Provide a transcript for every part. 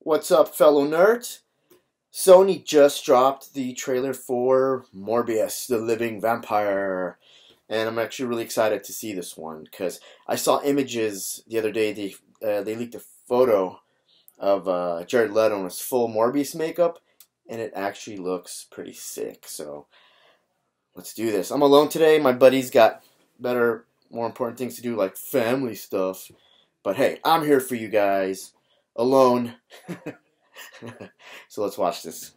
What's up, fellow nerds? Sony just dropped the trailer for Morbius, the living vampire. And I'm actually really excited to see this one because I saw images the other day. They leaked a photo of Jared Leto in his full Morbius makeup, and it actually looks pretty sick. So let's do this. I'm alone today. My buddy's got better, more important things to do, like family stuff. But hey, I'm here for you guys. Alone. So let's watch this.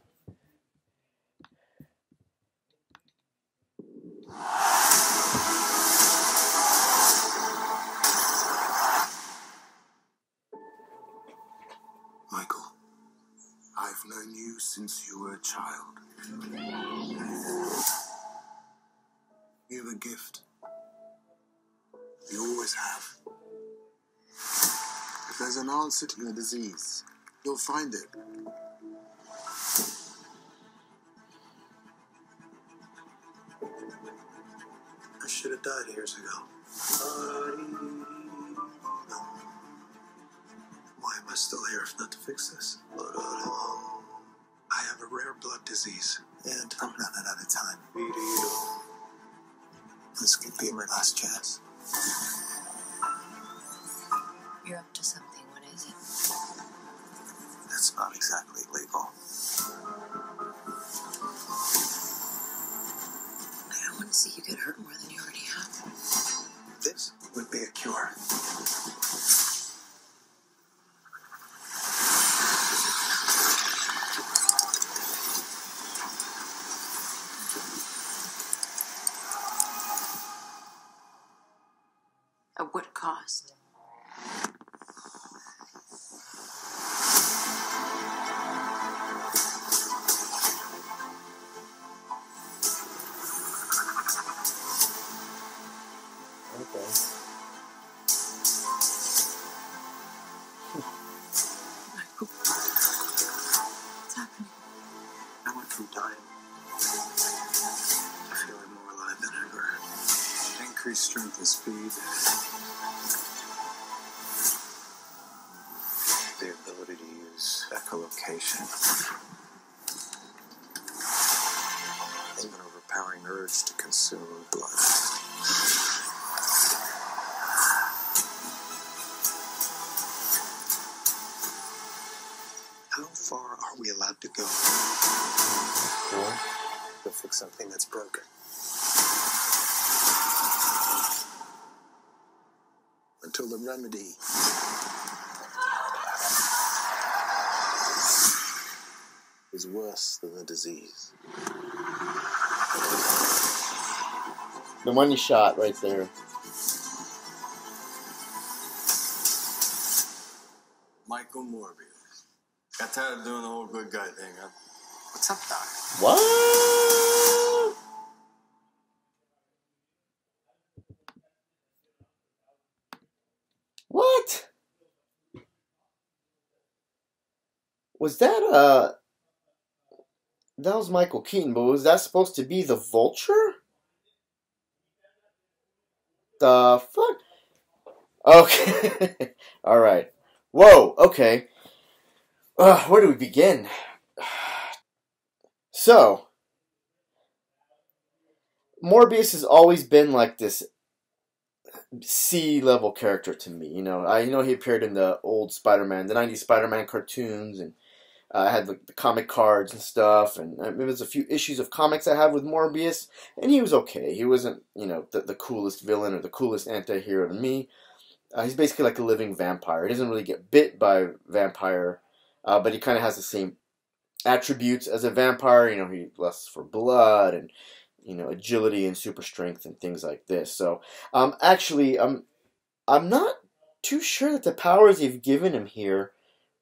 Michael, I've known you since you were a child. You have a gift. You always have. If there's an answer to your disease, you'll find it. I should have died years ago. No. Why am I still here if not to fix this? I have a rare blood disease, and I'm running out of time. This could be my last chance. You're up to something. What is it? That's not exactly legal. I don't want to see you get hurt more than you already have. This would be a cure. At what cost? Okay. Michael, what's happening? I went from dying to feeling more alive than ever. Increased strength and speed. The ability to use echolocation. An overpowering urge to consume blood. How far are we allowed to go to fix something that's broken? Until the remedy is worse than the disease. The money shot right there. Michael Morbius. Got tired of doing the whole good guy thing, huh? What's up, Doc? What? What? Was that that was Michael Keaton, but was that supposed to be the Vulture? The fuck? Okay. All right. Whoa, okay. Where do we begin? So, Morbius has always been like this C-level character to me. You know, I know he appeared in the old Spider-Man, the 90s Spider-Man cartoons, and I had the comic cards and stuff, and there was a few issues of comics I had with Morbius, and he was okay. He wasn't, you know, the coolest villain or the coolest anti-hero to me. He's basically like a living vampire. He doesn't really get bit by a vampire, but he kind of has the same attributes as a vampire. You know, he lusts for blood and, you know, agility and super strength and things like this. So, actually, I'm not too sure that the powers they've given him here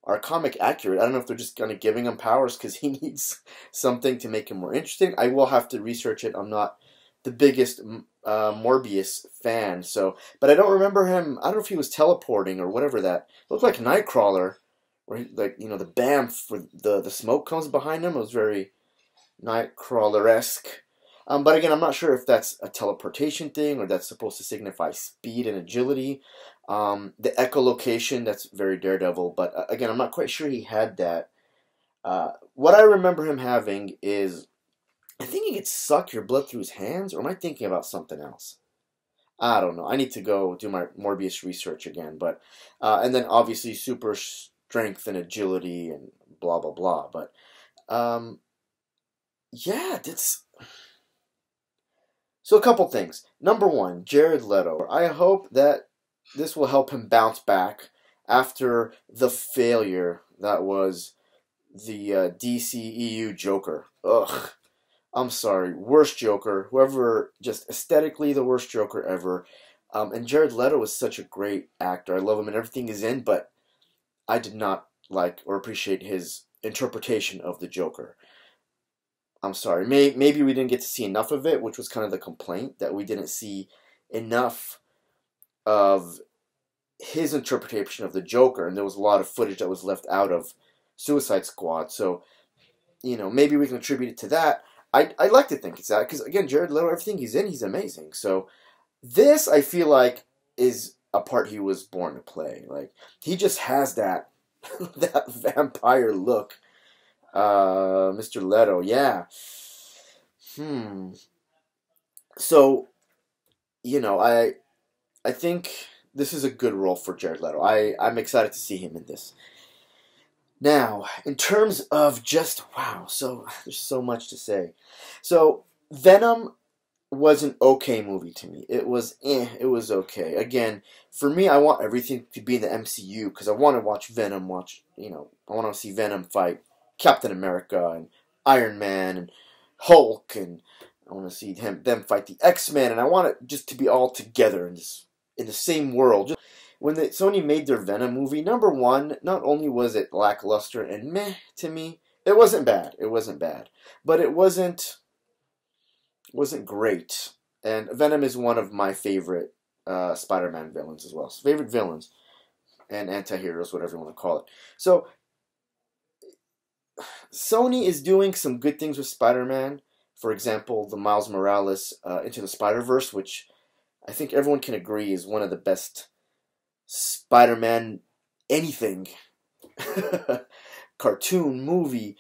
are comic accurate. I don't know if they're just kind of giving him powers because he needs something to make him more interesting. I will have to research it. I'm not the biggest Morbius fan, so, but I don't remember him. I don't know if he was teleporting or whatever that. It looked like Nightcrawler, where he, like, you know, the bam for the smoke comes behind him. It was very Nightcrawler-esque. But again, I'm not sure if that's a teleportation thing or that's supposed to signify speed and agility. The echolocation, that's very Daredevil, but again, I'm not quite sure he had that. What I remember him having is, I think he could suck your blood through his hands, or am I thinking about something else? I don't know. I need to go do my Morbius research again, but and then obviously super strength and agility and blah blah blah. But yeah, that's so a couple things. Number one, Jared Leto. I hope that this will help him bounce back after the failure that was the DCEU Joker. Ugh. I'm sorry, worst Joker. Whoever, just aesthetically the worst Joker ever. And Jared Leto is such a great actor. I love him and everything he's in, but I did not like or appreciate his interpretation of the Joker. I'm sorry. Maybe we didn't get to see enough of it, which was kind of the complaint, that we didn't see enough of his interpretation of the Joker, and there was a lot of footage that was left out of Suicide Squad. So, maybe we can attribute it to that. I'd like to think it's that, because again, Jared Leto, everything he's in, he's amazing. So this, I feel like, is a part he was born to play. Like, he just has that that vampire look. Mr. Leto, yeah. So, I think this is a good role for Jared Leto. I'm excited to see him in this. Now, in terms of just, wow, so there's so much to say. So, Venom was an okay movie to me. It was okay. Again, for me, I want everything to be in the MCU, because I want to watch Venom, I want to see Venom fight Captain America and Iron Man and Hulk, and I want to see them fight the X-Men, and I want it just to be all together in the same world. When Sony made their Venom movie, number one, not only was it lackluster and meh to me, it wasn't bad. It wasn't bad. But it wasn't great. And Venom is one of my favorite Spider-Man villains as well. Favorite villains and anti-heroes, whatever you want to call it. So, Sony is doing some good things with Spider-Man. For example, the Miles Morales Into the Spider-Verse, which I think everyone can agree is one of the best Spider-Man anything, cartoon, movie,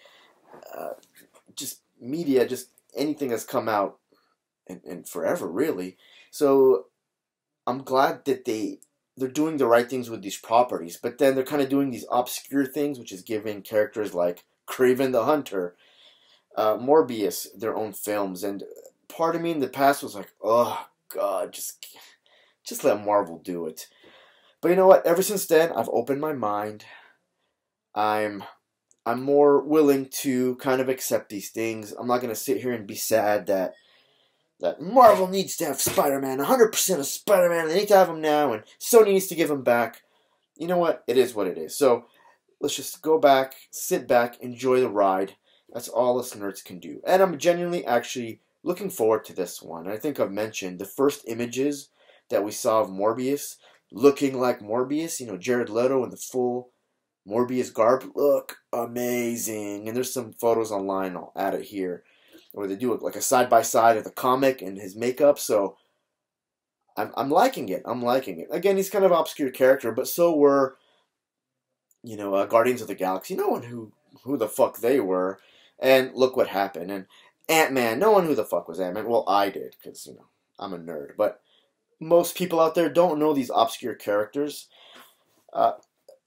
just media, just anything that's come out and forever, really. So I'm glad that they're doing the right things with these properties, but then they're kind of doing these obscure things, which is giving characters like Kraven the Hunter, Morbius, their own films. And part of me in the past was like, oh God, just let Marvel do it. But you know what? Ever since then, I've opened my mind. I'm more willing to kind of accept these things. I'm not gonna sit here and be sad that Marvel needs to have Spider-Man, 100% of Spider-Man. They need to have him now, and Sony needs to give him back. You know what? It is what it is. So let's just go back, sit back, enjoy the ride. That's all us nerds can do. And I'm genuinely actually looking forward to this one. I think I've mentioned the first images that we saw of Morbius looking like Morbius, Jared Leto in the full Morbius garb, look amazing. And there's some photos online, I'll add it here, where they do it like a side-by-side of the comic and his makeup, so I'm liking it. I'm liking it. Again, he's kind of an obscure character, but so were, Guardians of the Galaxy. No one who the fuck they were, and look what happened. And Ant-Man, no one who the fuck was Ant-Man. Well, I did, because, I'm a nerd, but most people out there don't know these obscure characters.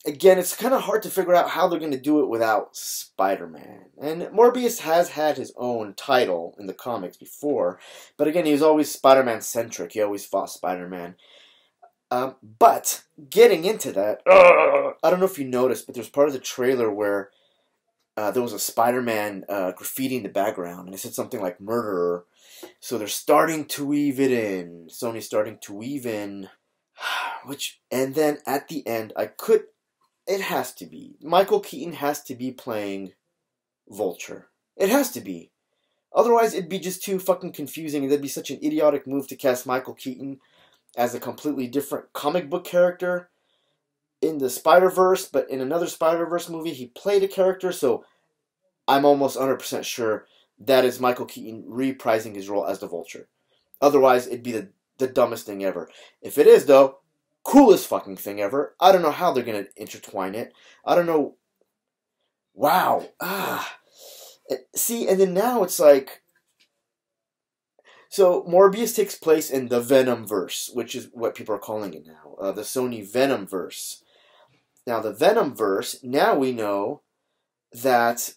Again, it's kind of hard to figure out how they're going to do it without Spider-Man. And Morbius has had his own title in the comics before, but again, he was always Spider-Man-centric. He always fought Spider-Man. But getting into that, I don't know if you noticed, but there's part of the trailer where there was a Spider-Man graffiti in the background, and it said something like murderer. So they're starting to weave it in. Sony's starting to weave in. And then at the end, it has to be. Michael Keaton has to be playing Vulture. It has to be. Otherwise, it'd be just too fucking confusing, and that'd be such an idiotic move to cast Michael Keaton as a completely different comic book character in the Spider-Verse, but in another Spider-Verse movie, he played a character, so I'm almost 100% sure that is Michael Keaton reprising his role as the Vulture. Otherwise, it'd be the dumbest thing ever. If it is, though, Coolest fucking thing ever. I don't know how they're gonna intertwine it. I don't know. Wow. See, and then now it's like, so Morbius takes place in the Venomverse, which is what people are calling it now, the Sony Venomverse. Now the Venomverse, now we know that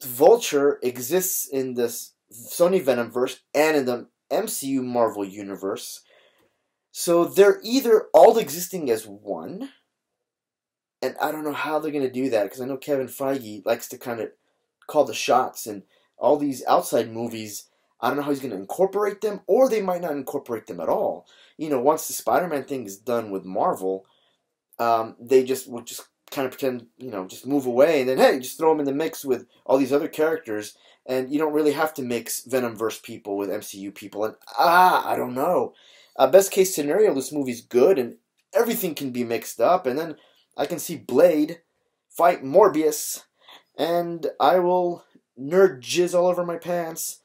Vulture exists in this Sony Venomverse and in the MCU Marvel Universe. So they're either all existing as one, and I don't know how they're going to do that, because I know Kevin Feige likes to kind of call the shots, and all these outside movies, I don't know how he's going to incorporate them, or they might not incorporate them at all. You know, once the Spider-Man thing is done with Marvel, they will just kind of pretend, you know, just move away, and then, hey, just throw them in the mix with all these other characters, and you don't really have to mix Venomverse people with MCU people, and I don't know. Best case scenario, this movie's good, and everything can be mixed up, and then I can see Blade fight Morbius, and I will nerd jizz all over my pants.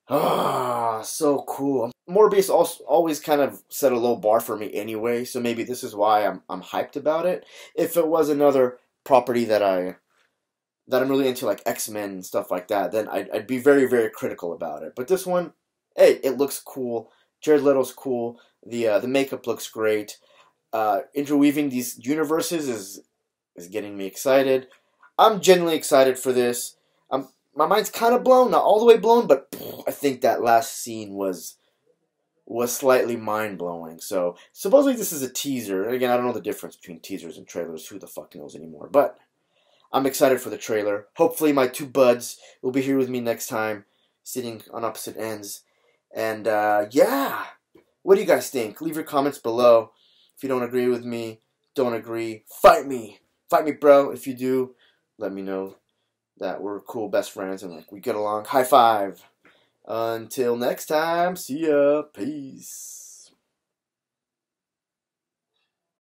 So cool. Morbius also always kind of set a low bar for me anyway, so maybe this is why I'm hyped about it. If it was another property that I'm really into, like X-Men and stuff like that, then I'd be very, very critical about it. But this one, hey, it looks cool. Jared Leto's cool. The makeup looks great. Interweaving these universes is getting me excited. I'm genuinely excited for this. My mind's kind of blown, not all the way blown, but I think that last scene was slightly mind-blowing. So, supposedly this is a teaser. Again, I don't know the difference between teasers and trailers. Who the fuck knows anymore? But I'm excited for the trailer. Hopefully my two buds will be here with me next time, sitting on opposite ends. And, yeah. What do you guys think? Leave your comments below. If you don't agree with me, don't agree, fight me. Fight me, bro. If you do, let me know that we're cool best friends and like we get along. High five. Until next time, see ya. Peace.